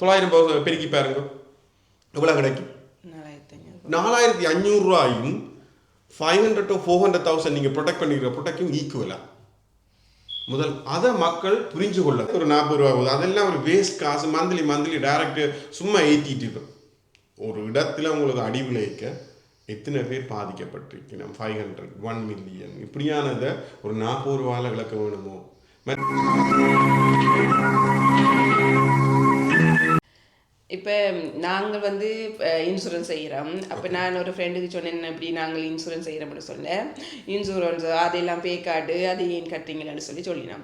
900 பெருக்கி பாருங்க எவ்வளோ கிடைக்கும்? 4500 ரூபாயும் 500 to 400,000 நீங்கள் ப்ரொடெக்ட் பண்ணிக்கிற ப்ரொடெக்டும் ஈக்குவலாக. முதல் அதை மக்கள் புரிஞ்சு கொள்ள. ஒரு 40 ரூபா போகுது, அதெல்லாம் ஒரு வேஸ்ட் காசு. மந்த்லி டைரக்ட் சும்மா ஏற்றிட்டு இருக்கும். ஒரு இடத்துல உங்களுக்கு அடி விளைவிக்க எத்தனை பேர் பாதிக்கப்பட்டிருக்கணும்? 500, 1 மில்லியன் இப்படியானதை ஒரு 40 ரூபாயில் விளக்க வேணுமோ? இப்போ நாங்கள் வந்து இன்சூரன்ஸ் செய்கிறோம். அப்போ நான் ஒரு ஃப்ரெண்டுக்கு சொன்னேன், இப்படி நாங்கள் இன்சூரன்ஸ் செய்கிறோம்னு சொன்னேன். இன்சூரன்ஸ் அதெல்லாம் பே கார்டு அது ஏன் கட்டுறீங்களான்னு சொல்லினோம்.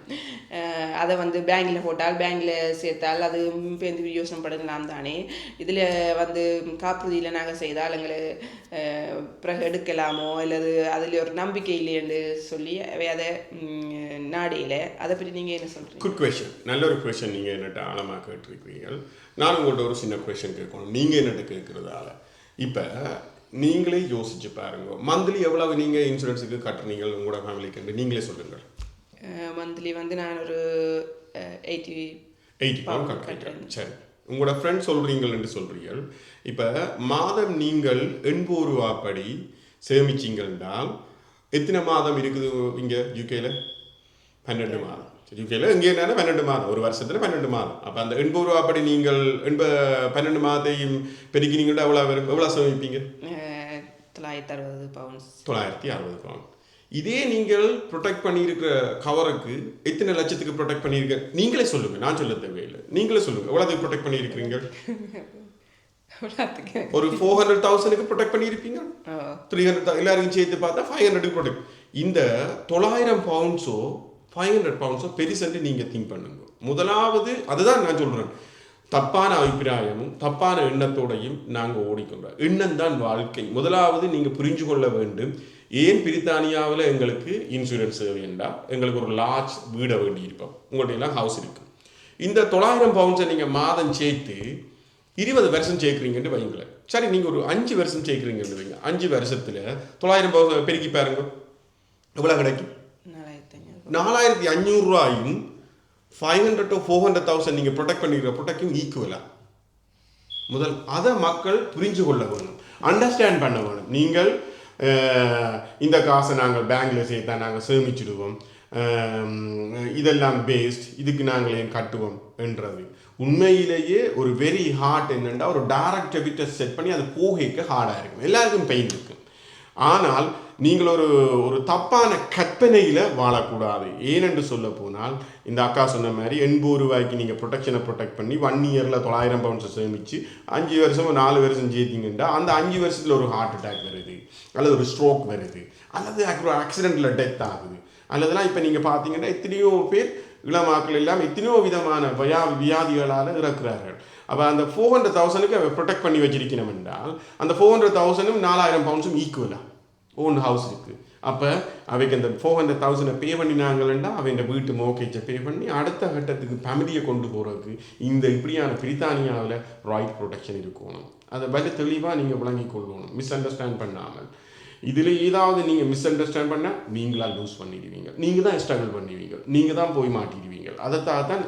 அதை வந்து பேங்கில் போட்டால் பேங்கில் சேர்த்தால் அது பேருந்து யோசனை பண்ணலாம் தானே. இதில் வந்து காப்புறுதியில் நாங்கள் செய்தால் எங்களை பிறகு எடுக்கலாமோ அல்லது அதில் ஒரு நம்பிக்கை இல்லைன்னு சொல்லி அதை நாடையில் அதை பற்றி நீங்கள் என்ன சொல்கிறீங்க? குட் கொஷன், நல்ல ஒரு கொஷன். நீங்கள் என்னட்ட ஆழமாக கேட்டிருக்கிறீர்கள். நான் உங்கள்கிட்ட ஒரு சின்ன கொஷன் கேட்கணும். நீங்கள் என்னட்டு கேட்குறதால இப்போ நீங்களே யோசிச்சு பாருங்க, மந்த்லி எவ்வளவு நீங்கள் இன்சூரன்ஸுக்கு கட்டுறீங்க உங்களோட ஃபேமிலிக்கு? நீங்களே சொல்லுங்கள். மந்த்லி வந்து நான் ஒரு 80 பவுண்ட் கட்டுறேன். சரி, உங்களோட ஃப்ரெண்ட் சொல்கிறீங்கள்னு சொல்கிறீர்கள். இப்போ மாதம் நீங்கள் 80 ரூபா படி சேமிச்சிங்கன்றால் எத்தனை மாதம் இருக்குது இங்கே யூகேல? 12 மாதம். யூகேல இங்கே என்னன்னா 12 மாதம், ஒரு வருஷத்தில் 12 மாதம். அப்போ அந்த 80 ரூபா படி நீங்கள் 12 மாதத்தையும் பெருக்கினீங்கன்னா எவ்வளோ சேமிப்பீங்க? 960 பவுண்ட்ஸ். 960 பவுண்ட். இதே நீங்கள் ப்ரொடெக்ட் பண்ணியிருக்கிற கவருக்கு எத்தனை லட்சத்துக்கு ப்ரொடெக்ட் பண்ணியிருக்க? நீங்களே சொல்லுங்கள், நான் சொல்ல தேவையில்லை. நீங்களே சொல்லுங்கள் எவ்வளோத்துக்கு ப்ரொடெக்ட் பண்ணியிருக்கிறீங்க? ஒரு 400,000க்கு ப்ரொடெக்ட் பண்ணியிருப்பீங்க. 300 எல்லாருக்கும் சேர்த்து பார்த்தா 500க்கு ப்ரொடெக்ட். இந்த 900 பவுண்ட்ஸோ 500 பவுண்ட்ஸோ பெருசென்று நீங்கள் திங்க் பண்ணுங்க. முதலாவது அதுதான் நான் சொல்கிறேன், தப்பான அபிப்பிராயமும் தப்பான எண்ணத்தோடையும் நாங்கள் ஓடிக்கொண்டோம். எண்ணம் தான் வாழ்க்கை. முதலாவது நீங்கள் புரிஞ்சு கொள்ள வேண்டும், ஏன் பிரித்தானியாவில் எங்களுக்கு இன்சூரன்ஸ் வேண்டா, எங்களுக்கு ஒரு லார்ஜ் வீடை வேண்டி இருப்போம், உங்கள்கிட்ட எல்லாம் ஹவுஸ் இருக்குது. இந்த 900 பவுண்ட்ஸை நீங்கள் மாதம் சேர்த்து 20 வருஷம் சேர்க்குறீங்கன்னு வைங்களேன். சரி, நீங்கள் ஒரு 5 வருஷம் சேர்க்குறீங்கன்னு வைங்க. 5 வருஷத்தில் 900 பவுண்ட் பெருக்கி பாருங்க எவ்வளோ கிடைக்கும்? 4500 ரூபாயும் 500 to 400,000 நீங்கள் ப்ரொடெக்ட் பண்ணிக்கிற ப்ரொடெக்டும் ஈக்குவலாக. முதல் அதை மக்கள் புரிஞ்சு கொள்ள வேணும், அண்டர்ஸ்டாண்ட் பண்ண வேணும். நீங்கள் இந்த காசை நாங்கள் பேங்கில் சேர்த்தா நாங்கள் சேமிச்சிடுவோம், இதெல்லாம் பேஸ்ட், இதுக்கு நாங்கள் ஏன் கட்டுவோம் என்றது உண்மையிலேயே ஒரு வெரி ஹார்ட். என்னென்னா ஒரு டைரக்ட் டெபிட்டை செட் பண்ணி அது போகைக்கு ஹார்டாக இருக்கும், எல்லாருக்கும் பெயின் இருக்கும். ஆனால் நீங்கள் ஒரு தப்பான கற்பனையில் வாழக்கூடாது. ஏனென்று சொல்ல போனால் இந்த அக்கா சொன்ன மாதிரி 80 ரூபாய்க்கு நீங்கள் ப்ரொடெக்ஷனை ப்ரொடெக்ட் பண்ணி 1 இயரில் 900 பவுண்ட்ஸை சேமித்து 5 வருஷமோ 4 வருஷம் சேர்த்திங்கன்னா அந்த 5 வருஷத்தில் ஒரு ஹார்ட் அட்டாக் வருது, அல்லது ஒரு ஸ்ட்ரோக் வருது, அல்லது ஆக்சிடெண்ட்டில் டெத் ஆகுது, அல்லதுலாம் இப்போ நீங்கள் பார்த்தீங்கன்னா எத்தனையோ பேர் இளமாக்கள் எல்லாம் எத்தனையோ விதமான வியாதிகளால் இறக்குறார்கள். அப்போ அந்த 400,000க்கு ப்ரொடெக்ட் பண்ணி வச்சிருக்கணும் என்றால் அந்த 400,000ம் 4000 பவுண்ட்ஸும் ஈக்குவலாக ஓன் ஹவுஸ் இருக்குது. அப்போ அவைக்கு அந்த 400,000 பே பண்ணினாங்களா அவைங்க வீட்டு மோக்கேஜை பே பண்ணி அடுத்த கட்டத்துக்கு ஃபேமிலியை கொண்டு போகிறதுக்கு இந்த இப்படியான பிரித்தானியாவில் ரைட் ப்ரொடெக்ஷன் இருக்கணும். அதை வலி தெளிவாக நீங்கள் விளங்கி கொள்ளணும், மிஸ் அண்டர்ஸ்டாண்ட் பண்ணாமல். இதில் ஏதாவது நீங்கள் மிஸ் அண்டர்ஸ்டாண்ட் பண்ணால் நீங்களாக லூஸ் பண்ணிடுவீங்க, நீங்கள் தான் ஸ்ட்ரகிள் பண்ணுவீங்க, நீங்கள் தான் போய் மாட்டிடுவீங்க. அதைத்தான்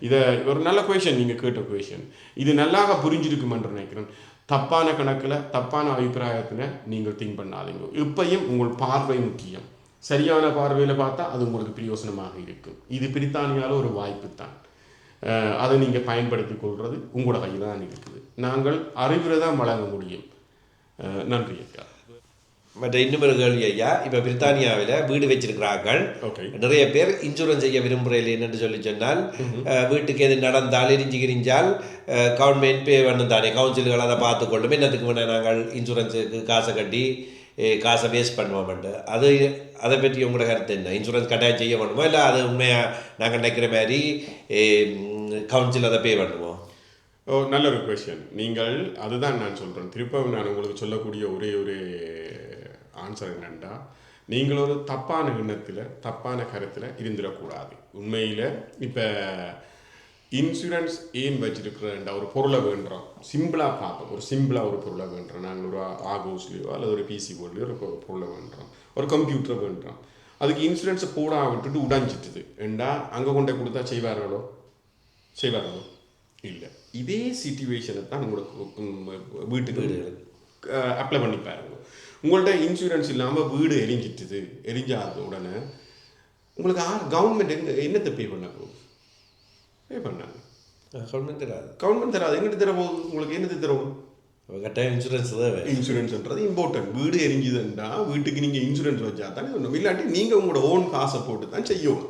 இதை ஒரு நல்ல கொஷன் நீங்கள் கேட்ட கொஷன், இது நல்லாக புரிஞ்சிருக்குமென்று நினைக்கிறேன். தப்பான கணக்கில் தப்பான அபிப்பிராயத்தில் நீங்கள் திங்க் பண்ணாதீங்க. இப்பையும் உங்கள் பார்வை முக்கியம். சரியான பார்வையில் பார்த்தா அது உங்களுக்கு பிரயோசனமாக இருக்கும். இது பிரித்தானியாவில் ஒரு வாய்ப்பு தான், அதை நீங்கள் பயன்படுத்தி கொள்வது உங்களோட கையில் தான் இருக்குது. நாங்கள் அறிவுரை தான் வழங்க முடியும். நன்றி ஐயா. மற்ற இன்னும் ஒரு கேள்வி ஐயா, இப்போ பிரித்தானியாவில் வீடு வச்சிருக்கிறார்கள், நிறைய பேர் இன்சூரன்ஸ் செய்ய விரும்புகிறேன் என்னென்னு சொன்னால் வீட்டுக்கு எது நடந்தால் எரிஞ்சிக்கிறிஞ்சால் கவர்மெண்ட் பே பண்ணும் தானே, கவுன்சில்கள் அதை பார்த்துக்கொள்ளும், என்னத்துக்கு வேணால் நாங்கள் இன்சூரன்ஸுக்கு காசை கட்டி காசை வேஸ்ட் பண்ணுவோம்ட்டு. அதை பற்றி உங்களோட கருத்து என்ன? இன்சூரன்ஸ் கட்டாயம் செய்ய வேணுமோ இல்லை அது உண்மையாக நாங்கள் நினைக்கிற மாதிரி கவுன்சில் அதை பே பண்ணுவோம்? நல்ல ஒரு கொஷன். நீங்கள் அதுதான் நான் சொல்கிறேன், திருப்பவும் நான் உங்களுக்கு சொல்லக்கூடிய ஒரே ஆன்சர் என்னென்னா, நீங்கள் ஒரு தப்பான எண்ணத்தில் தப்பான கருத்தில் இருந்துடக்கூடாது. உண்மையில் இப்போ இன்சூரன்ஸ் ஏன் வச்சுருக்கிறேன்டா, ஒரு பொருளை வேண்டுறோம், சிம்பிளாக பார்ப்போம், ஒரு பொருளை வேண்டுறோம், நாங்கள் ஒரு ஆகோஸ்லேயோ அல்லது ஒரு பிசி போர்ட்லேயோ ஒரு பொருளை வேண்டுறோம், ஒரு கம்ப்யூட்டரை வேண்டுறோம். அதுக்கு இன்சூரன்ஸை போட விட்டுட்டு உடைஞ்சிட்டுது என்றா அங்கே கொண்டே கொடுத்தா செய்வார்களோ? இல்லை. இதே சிச்சுவேஷனை தான் உங்களுக்கு வீட்டுக்கு அப்ளை பண்ணி பாருங்க. உங்கள்ட்ட இன்சூரன்ஸ் இல்லாமல் வீடு எரிஞ்சாத உடனே உங்களுக்கு கவர்மெண்ட் என்னத்தை பே பண்ண போகுது? பே பண்ணாங்க. கவர்மெண்ட் தராது. எங்கிட்ட தர போகுது? உங்களுக்கு என்னது தரும்? கட்டாயம் இன்சூரன்ஸ் தான். இன்சூரன்ஸ்ன்றது இம்பார்ட்டன்ட். வீடு எரிஞ்சுதுன்னா வீட்டுக்கு நீங்கள் இன்சூரன்ஸ் வச்சா தானே ஒன்றும், இல்லாட்டி நீங்கள் உங்களோட ஓன் காசை போட்டு தான் செய்யணும்.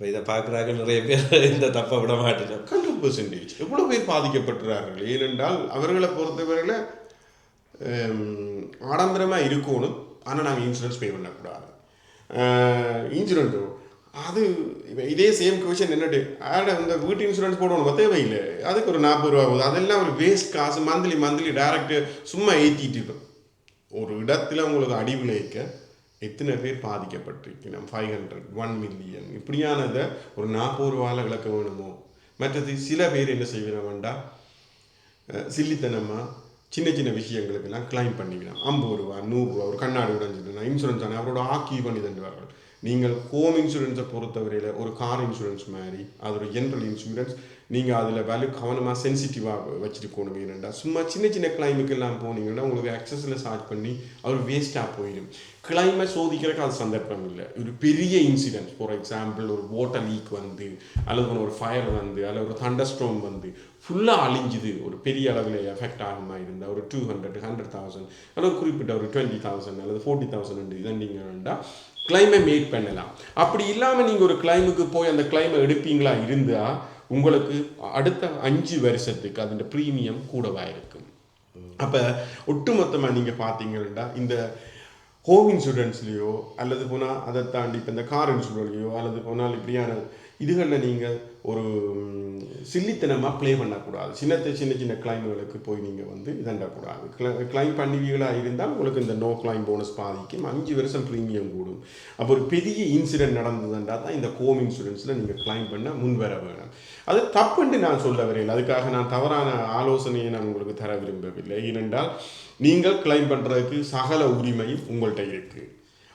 இதை பார்க்குறாங்க நிறைய பேர் இந்த தப்பை விட மாட்டேன். 100% எவ்வளோ பேர் பாதிக்கப்பட்டுறார்கள். ஏனென்றால் அவர்களை பொறுத்தவரையில் ஆடம்பரமாக இருக்கணும், ஆனால் நாங்கள் இன்சூரன்ஸ் பே பண்ணக்கூடாது. இன்சூரன்ஸோ அது இதே சேம் கொஷன் என்னட்டு இந்த வீட்டு இன்சூரன்ஸ் போடணும் தேவையில்லை, அதுக்கு ஒரு 40 ரூபா போகுது. அதெல்லாம் ஒரு வேஸ்ட் காசு. மந்த்லி டேரக்ட் சும்மா ஏற்றிட்டு இருக்கும். ஒரு இடத்துல உங்களுக்கு அடி விளைவிக்க எத்தனை பேர் பாதிக்கப்பட்டிருக்கணும்? 500, 1 மில்லியன் இப்படியானதை ஒரு 40 ரூபாவில் விளக்க வேணுமோ? மற்றது சில பேர் என்ன செய்யணும் வேண்டாம், சில்லித்தனமாக சின்ன விஷயங்களுக்கெல்லாம் கிளைம் பண்ணிக்கலாம். 50 ரூபா 100 ரூபா ஒரு கண்ணாடி உடைஞ்சிட்டுனா இன்சூரன்ஸ் தானே அவரோட ஆக்கி பண்ணி தண்டுவார்கள். நீங்கள் ஹோம் இன்சூரன்ஸை பொறுத்தவரையில் ஒரு கார் இன்சூரன்ஸ் மாதிரி அது ஒரு ஜென்ரல் இன்சூரன்ஸ். நீங்கள் அதில் வேல்யூ கவனமாக சென்சிட்டிவாக வச்சுருக்கணும். ஏன்னா சும்மா சின்ன கிளைமுக்கெல்லாம் போனீங்கன்னா உங்களுக்கு ஆக்சஸில் சார்ஜ் பண்ணி அவர் வேஸ்ட்டாக போயிடும். கிளைமை சோதிக்கிறதுக்கு அது சந்தர்ப்பம் இல்லை. ஒரு பெரிய இன்சிடென்ட், ஃபார் எக்ஸாம்பிள் ஒரு வாட்டர் லீக் வந்து, அல்லது ஒரு ஃபயர் வந்து, அல்லது ஒரு தண்டர்ஸ்ட்ரோம் வந்து ஃபுல்லாக அழிஞ்சுது, ஒரு பெரிய அளவில் எஃபெக்ட் ஆகுமா இருந்தால் ஒரு 200, 100,000 அல்லது குறிப்பிட்ட ஒரு 20,000 அல்லது 40,000 இதை நீங்கள் வேண்டாம் கிளைமை மேக் பண்ணலாம். அப்படி இல்லாமல் நீங்கள் ஒரு கிளைமுக்கு போய் அந்த கிளைமை எடுப்பீங்களா இருந்தால் உங்களுக்கு அடுத்த 5 வருஷத்துக்கு அதோட ப்ரீமியம் கூடவாக இருக்கும். அப்போ ஒட்டுமொத்தமாக நீங்கள் பார்த்தீங்கன்னா இந்த ஹோம் இன்சூரன்ஸ்லேயோ அல்லது போனால் அதை தாண்டி இப்போ இந்த கார் இன்சூரன்ஸ்லையோ அல்லது போனால் இப்படியான இதுகளில் நீங்கள் ஒரு சில்லித்தனமாக ப்ளே பண்ணக்கூடாது. சின்ன கிளைம்களுக்கு போய் நீங்கள் வந்து இதண்டக்கூடாது. கிளைம் பண்ணுவீங்களாக இருந்தால் உங்களுக்கு இந்த நோ கிளைம் போனஸ் பாதிக்கும். 5 வருஷம் ப்ரீமியம் கூடும். அப்போ ஒரு பெரிய இன்சிடென்ட் நடந்ததுன்றா தான் இந்த ஹோம் இன்சூரன்ஸில் நீங்கள் கிளைம் பண்ண முன்வர வேணும். அது தப்புன்னு நான் சொல்ல வரையில், அதுக்காக நான் தவறான ஆலோசனையை நான் உங்களுக்கு தர விரும்பவில்லை. ஏனென்றால் நீங்கள் கிளைம் பண்ணுறதுக்கு சகல உரிமையும் உங்கள்கிட்ட இருக்குது.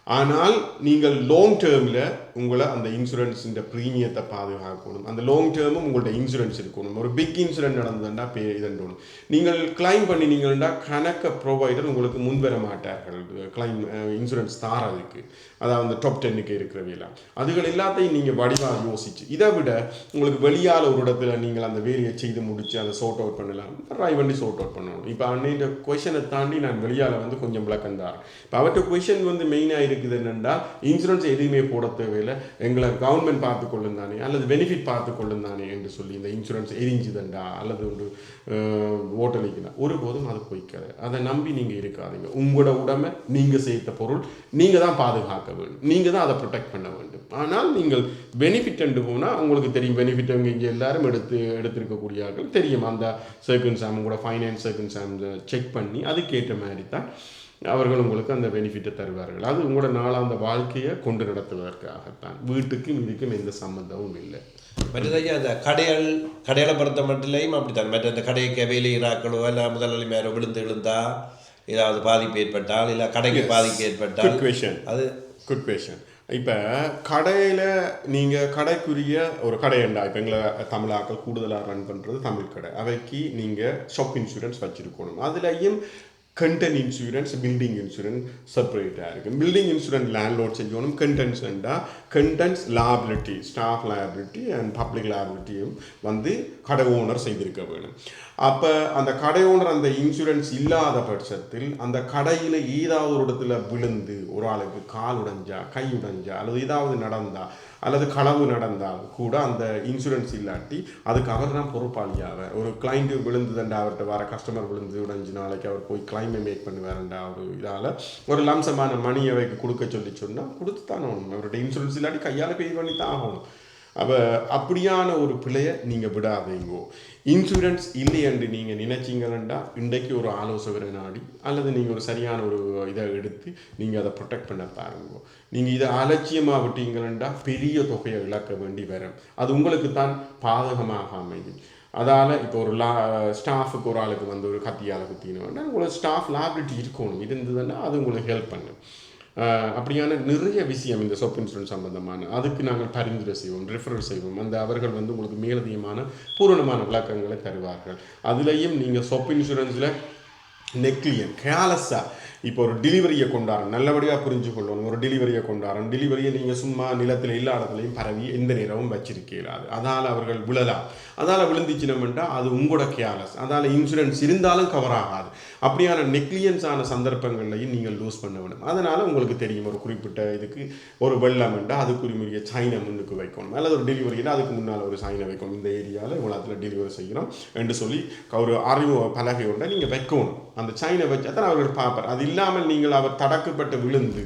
ஆனால் நீங்கள் லாங் டேர்மில் உங்களை அந்த இன்சூரன்ஸின் ப்ரீமியத்தை பாதுகாக்கணும். அந்த லாங் டேர்மும் உங்கள்ட்ட இன்சூரன்ஸ் இருக்கணும். ஒரு பிக் இன்சூரன்ஸ் நடந்ததுன்னா இதண்டணும். நீங்கள் கிளைம் பண்ணினீங்கன்னா கணக்க ப்ரொவைடர் உங்களுக்கு முன்வர மாட்டார்கள் கிளைம் இன்சூரன்ஸ் தாரதுக்கு. அதாவது டாப் 10க்கு இருக்கிறவையெல்லாம் அதுகள் எல்லாத்தையும் நீங்கள் வடிவாக யோசிச்சு, இதை விட உங்களுக்கு வெளியால் ஒரு இடத்துல நீங்கள் அந்த வேலையை செய்து முடித்து அதை சோர்ட் அவுட் பண்ணலாம். ட்ரை பண்ணி சோர்ட் அவுட் பண்ணணும். இப்போ அன்னைய கொஷனை தாண்டி நான் வெளியால் வந்து கொஞ்சம் விளக்கம் தாரேன். இப்போ அவர்கிட்ட கொஷன் வந்து மெயினாக இருக்குது என்னென்னா, இன்சூரன்ஸ் எதுவுமே போட தேவையில்லை, எங்களை கவர்மெண்ட் பார்த்து கொள்ளும் தானே அல்லது பெனிஃபிட் பார்த்து கொள்ளும் தானே என்று சொல்லி இந்த இன்சூரன்ஸ் எரிஞ்சுதண்டா அல்லது ஒரு ஓட்டலிக்குனா ஒருபோதும் அது போய்க்காது. அதை நம்பி நீங்கள் இருக்காதீங்க. உங்களோட உடமை நீங்கள் சேர்த்த பொருள் நீங்கள் தான் பாதுகாக்க வேண்டும், நீங்கள் தான் அதை ப்ரொடெக்ட் பண்ண வேண்டும். ஆனால் நீங்கள் பெனிஃபிட் என்று போனால் உங்களுக்கு தெரியும். பெனிஃபிட் இங்கே எல்லாரும் எடுத்திருக்கக்கூடியார்கள் தெரியும். அந்த சர்க்கன்சாம் உங்களோட ஃபைனான்ஸ் சர்க்கன்சாம் செக் பண்ணி அதுக்கேற்ற மாதிரி தான் அவர்கள் உங்களுக்கு அந்த பெனிஃபிட்டை தருவார்கள். அது உங்களோட நாளாந்த வாழ்க்கையை கொண்டு நடத்துவதற்காகத்தான். வீட்டுக்கும் இதுக்கும் எந்த சம்மந்தமும் இல்லை. மற்றதையா அந்த கடைகளை பொறுத்த மட்டும் அப்படித்தான். மற்ற அந்த கடைக்கு வேலையிறாக்களோ இல்லை முதலாளி மேலே விழுந்தா ஏதாவது பாதிப்பு ஏற்பட்டால் இல்லை கடைக்கு பாதிப்பு ஏற்பட்டால் அது குட் கொஷன். இப்போ கடையில் நீங்கள் கடைக்குரிய ஒரு கடையண்டா, இப்போ எங்களை தமிழாக்கள் கூடுதலாக ரன் பண்ணுறது தமிழ் கடை, அவைக்கு நீங்கள் ஷாப் இன்சூரன்ஸ் வச்சுருக்கணும். அதுலேயும் கண்டென்ட் இன்சூரன்ஸ், பில்டிங் இன்சூரன்ஸ் செப்பரேட்டாக இருக்குது. பில்டிங் இன்சூரன்ஸ் லேண்ட்லோட் செய்யணும். Contents liability, staff liability and public லாபிலிட்டியும் வந்து கடை ஓனர் செய்திருக்க வேணும். அப்போ அந்த கடை ஓனர் அந்த இன்சூரன்ஸ் இல்லாத பட்சத்தில் அந்த கடையில் ஏதாவது ஒரு இடத்துல விழுந்து ஒரு ஆளுக்கு கால் உடைஞ்சா, கை உடைஞ்சா அல்லது ஏதாவது நடந்தால் அல்லது களவு நடந்தால் கூட அந்த இன்சூரன்ஸ் இல்லாட்டி அதுக்கு அவர் தான் பொறுப்பாளியாக. ஒரு கிளைண்ட்டு விழுந்துதண்டா, அவர்கிட்ட வர கஸ்டமர் விழுந்து உடைஞ்சு நாளைக்கு அவர் போய் கிளைமை மேக் பண்ணுவாருண்டா, ஒரு இதால் ஒரு லம்சமான மணி அவைக்கு கொடுக்க சொன்னால் கொடுத்து தான் ஆகணும். அவருடைய இன்சூரன்ஸ் இல்லாட்டி கையால் பே பண்ணி தான் ஆகணும். அப்போ அப்படியான ஒரு பிள்ளையை நீங்கள் விடாதீங்கோ. இன்சூரன்ஸ் இல்லை என்று நீங்கள் நினைச்சிங்கன்னா இன்றைக்கு ஒரு ஆலோசகரை நாடி அல்லது நீங்கள் ஒரு சரியான ஒரு இதை எடுத்து நீங்கள் அதை ப்ரொடெக்ட் பண்ண பாருங்க. நீங்கள் இதை அலட்சியமாக விட்டீங்கன்னா பெரிய தொகையை இழக்க வேண்டி வரும். அது உங்களுக்கு தான் பாதகமாக அமையும். அதால் இப்போ ஒரு ஸ்டாஃபுக்கு ஒரு ஆளுக்கு வந்து ஒரு கத்தியால் குத்தினோன்னா உங்களுக்கு ஸ்டாஃப் லாபிலிட்டி இருக்கணும். இருந்ததுன்னா அது உங்களுக்கு ஹெல்ப் பண்ணும். அப்படியான நிறைய விஷயம் இந்த சொப் இன்சூரன்ஸ் சம்பந்தமான அதுக்கு நாங்கள் பரிந்துரை செய்வோம், ரெஃபரல் செய்வோம். அந்த அவர்கள் வந்து உங்களுக்கு மேலதிகமான பூரணமான விளக்கங்களை தருவார்கள். அதுலேயும் நீங்கள் சொப் இன்சூரன்ஸில் நெக்லியன் கேலஸாக இப்போ ஒரு டெலிவரியை கொண்டாடுறோம், நல்லபடியாக புரிஞ்சு கொள்ளணும். ஒரு டெலிவரியை கொண்டாடுறோம், டெலிவரியை நீங்கள் சும்மா நிலத்தில் எல்லா இடத்துலையும் பரவி எந்த நேரமும் வச்சிருக்கிறாது. அதால் அவர்கள் விழலாம், அதால் விழுந்துச்சினோம்னா அது உங்களோட கேலஸ், அதால் இன்சூரன்ஸ் இருந்தாலும் கவர் ஆகாது. அப்படியான நெக்லியன்ஸான சந்தர்ப்பங்கள்லையும் நீங்கள் லூஸ் பண்ண வேணும். அதனால் உங்களுக்கு தெரியும் ஒரு குறிப்பிட்ட இதுக்கு ஒரு வெள்ளம் என்றால் அதுக்குரிய சைனை முன்னுக்கு வைக்கணும், அல்லது ஒரு டெலிவரியில் அதுக்கு முன்னால் ஒரு சைனை வைக்கணும். இந்த ஏரியாவில் இவ்வளோத்தில் டெலிவரி செய்கிறோம் என்று சொல்லி ஒரு அறிவு பலகையோட நீங்கள் வைக்கணும். அந்த சைனை வச்சா தான் அவர்கள் பார்ப்பார். அது இல்லாமல் நீங்கள் அவர் தடக்கப்பட்டு விழுந்து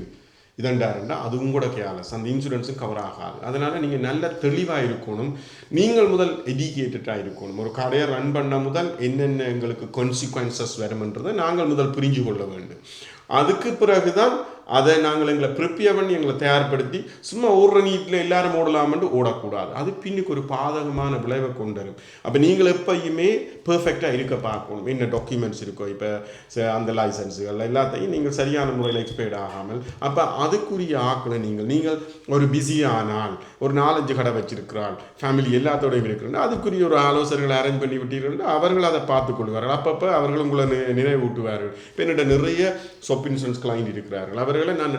இதண்டாருண்டா அது உங்களோட கேலஸ், அந்த இன்சூரன்ஸும் கவர் ஆகாது. அதனால் நீங்கள் நல்ல தெளிவாக இருக்கணும். நீங்கள் முதல் எடிகேட்டடாக இருக்கணும். ஒரு கடையை ரன் பண்ண முதல் என்னென்ன எங்களுக்கு கான்சிக்வன்சஸ் வரும்ன்றதை நாங்கள் முதல் புரிஞ்சு கொள்ள வேண்டும். அதுக்கு பிறகு தான் அதை நாங்கள் எங்களை ப்ரிப்பேர் பண்ணி எங்களை தயார்படுத்தி சும்மா ஓடுற நீட்டில் எல்லாரும் ஓடலாமென்று ஓடக்கூடாது. அது பின்னுக்கு ஒரு பாதகமான விளைவை கொண்டு வரும். அப்போ நீங்கள் எப்பயுமே பெர்ஃபெக்டாக இருக்க பார்க்கணும். என்ன டாக்குமெண்ட்ஸ் இருக்கோ, இப்போ அந்த லைசன்ஸுகள் எல்லாத்தையும் நீங்கள் சரியான முறையில் எக்ஸ்பைர்ட் ஆகாமல், அப்போ அதுக்குரிய ஆக்களை நீங்கள் ஒரு பிஸியானால் ஒரு 4-5 கடை வச்சிருக்கிறாள், ஃபேமிலி எல்லாத்தோடையும் இருக்கிறாங்க, அதுக்குரிய ஒரு ஆலோசனைகளை அரேஞ்ச் பண்ணி விட்டீர்கள், அவர்கள் அதை பார்த்துக்கொள்வார்கள். அப்பப்போ அவர்கள் உங்களை நினைவூட்டுவார்கள். இப்போ என்னோட நிறைய சொப் இன்சூரன்ஸ் கிளைண்ட் இருக்கிறார்கள், அவர்களை நான்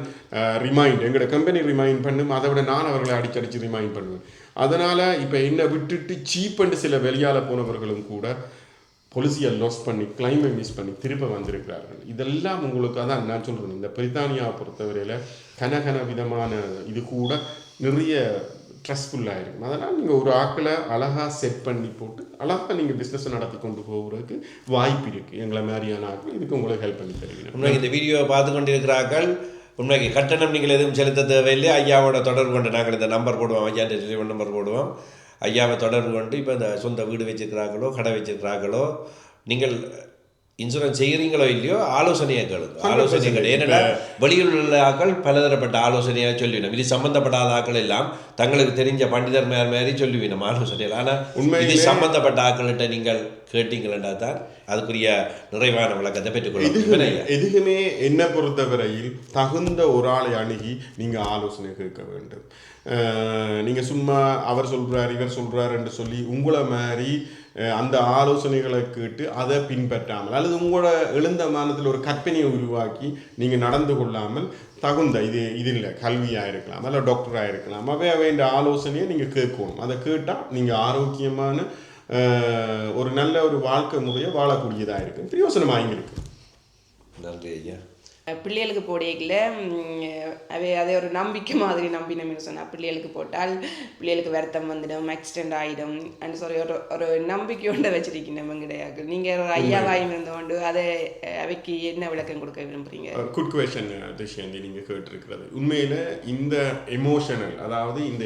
ரிமைண்ட் எங்களோட கம்பெனி ரிமைண்ட் பண்ணும், அதை விட நான் அவர்களை அடிச்சு ரிமைண்ட் பண்ணுவேன். அதனால் இப்போ என்னை விட்டுட்டு சீப்பண்டு சில வெளியால் போனவர்களும் கூட பொலிசியை லாஸ் பண்ணி கிளைமை மிஸ் பண்ணி திரும்ப வந்திருக்கிறார்கள். இதெல்லாம் உங்களுக்கு அதான் நான் சொல்கிறேன். இந்த பிரித்தானியாவை பொறுத்தவரையில் கனகன விதமான இது கூட நிறைய ஸ்ட்ரெஸ்ஃபுல்லாக இருக்கும். அதனால் நீங்கள் ஒரு ஆக்களை அழகாக செட் பண்ணி போட்டு அழகாக நீங்கள் பிஸ்னஸை நடத்தி கொண்டு போகிறதுக்கு வாய்ப்பு இருக்குது. எங்களை மாதிரியான ஆக்கள் இதுக்கு உங்களுக்கு ஹெல்ப் பண்ணி தருவீங்க. உண்மைக்கு இந்த வீடியோவை பார்த்து கொண்டிருக்கிறார்கள், உண்மைக்கு கட்டணம் நீங்கள் எதுவும் செலுத்த தேவையில்லை. ஐயாவோட தொடர்பு கொண்டு நாங்கள் இந்த நம்பர் போடுவோம், ஐயா டெலிஃபோன் நம்பர் போடுவோம். ஐயாவை தொடர்பு கொண்டு இப்போ இந்த சொந்த வீடு வச்சுருக்கிறார்களோ கடை வச்சுருக்கிறார்களோ நீங்கள் இன்சூரன்ஸ் செய்கிறீங்களோ இல்லையோ ஆலோசனையை கேளுங்க. ஆலோசனை கேளு. ஏன்னா வெளியில் உள்ள ஆக்கள் பலதரப்பட்ட ஆலோசனையாக சொல்லிவிடும். இது சம்பந்தப்படாத ஆக்கள் எல்லாம் தங்களுக்கு தெரிஞ்ச பண்டிதர் மாதிரி சொல்லுவீனம் ஆலோசனைகள். ஆனால் இது சம்பந்தப்பட்ட ஆக்கள்கிட்ட நீங்கள் கேட்டீங்களா தான் அதுக்குரிய நிறைவான விளக்கத்தை பெற்றுக்கொள்ள. எதுவுமே என்ன பொறுத்தவரையில் தகுந்த ஒரு ஆளை அணுகி நீங்கள் ஆலோசனை கேட்க வேண்டும். நீங்கள் சும்மா அவர் சொல்கிறார் இவர் சொல்கிறார் என்று சொல்லி உங்களை மாதிரி அந்த ஆலோசனைகளை கேட்டு அதை பின்பற்றாமல் அல்லது உங்களோட எழுந்த மானத்தில் ஒரு கற்பனையை உருவாக்கி நீங்கள் நடந்து கொள்ளாமல் தகுந்த இது இல்லை, கல்வியாக இருக்கலாம் அல்ல டாக்டராக இருக்கலாம், வேண்ட ஆலோசனையை நீங்கள் கேட்கணும். அதை கேட்டால் நீங்கள் ஆரோக்கியமான ஒரு நல்ல ஒரு வாழ்க்கை முறையை வாழக்கூடியதாக இருக்குது, பிரயோசனமாக இருக்குது. நன்றி ஐயா. பிள்ளைகளுக்கு போடையில அதே ஒரு நம்பிக்கை மாதிரி நம்பினோம்னு சொன்னால் பிள்ளைகளுக்கு போட்டால் பிள்ளைகளுக்கு வருத்தம் வந்துடும், ஆக்சிடென்ட் ஆகிடும் அப்படின்னு சொல்லி ஒரு நம்பிக்கையோண்டு வச்சிருக்கணும் கிடையாது. நீங்கள் ஒரு ஐயாவாயும் இருந்தோண்டு அதை அவைக்கு என்ன விளக்கம் கொடுக்க விரும்புகிறீங்க? குட் குவெஸ்சன் திஷாந்தி நீங்கள் கேட்டிருக்கிறது. உண்மையில் இந்த எமோஷனல், அதாவது இந்த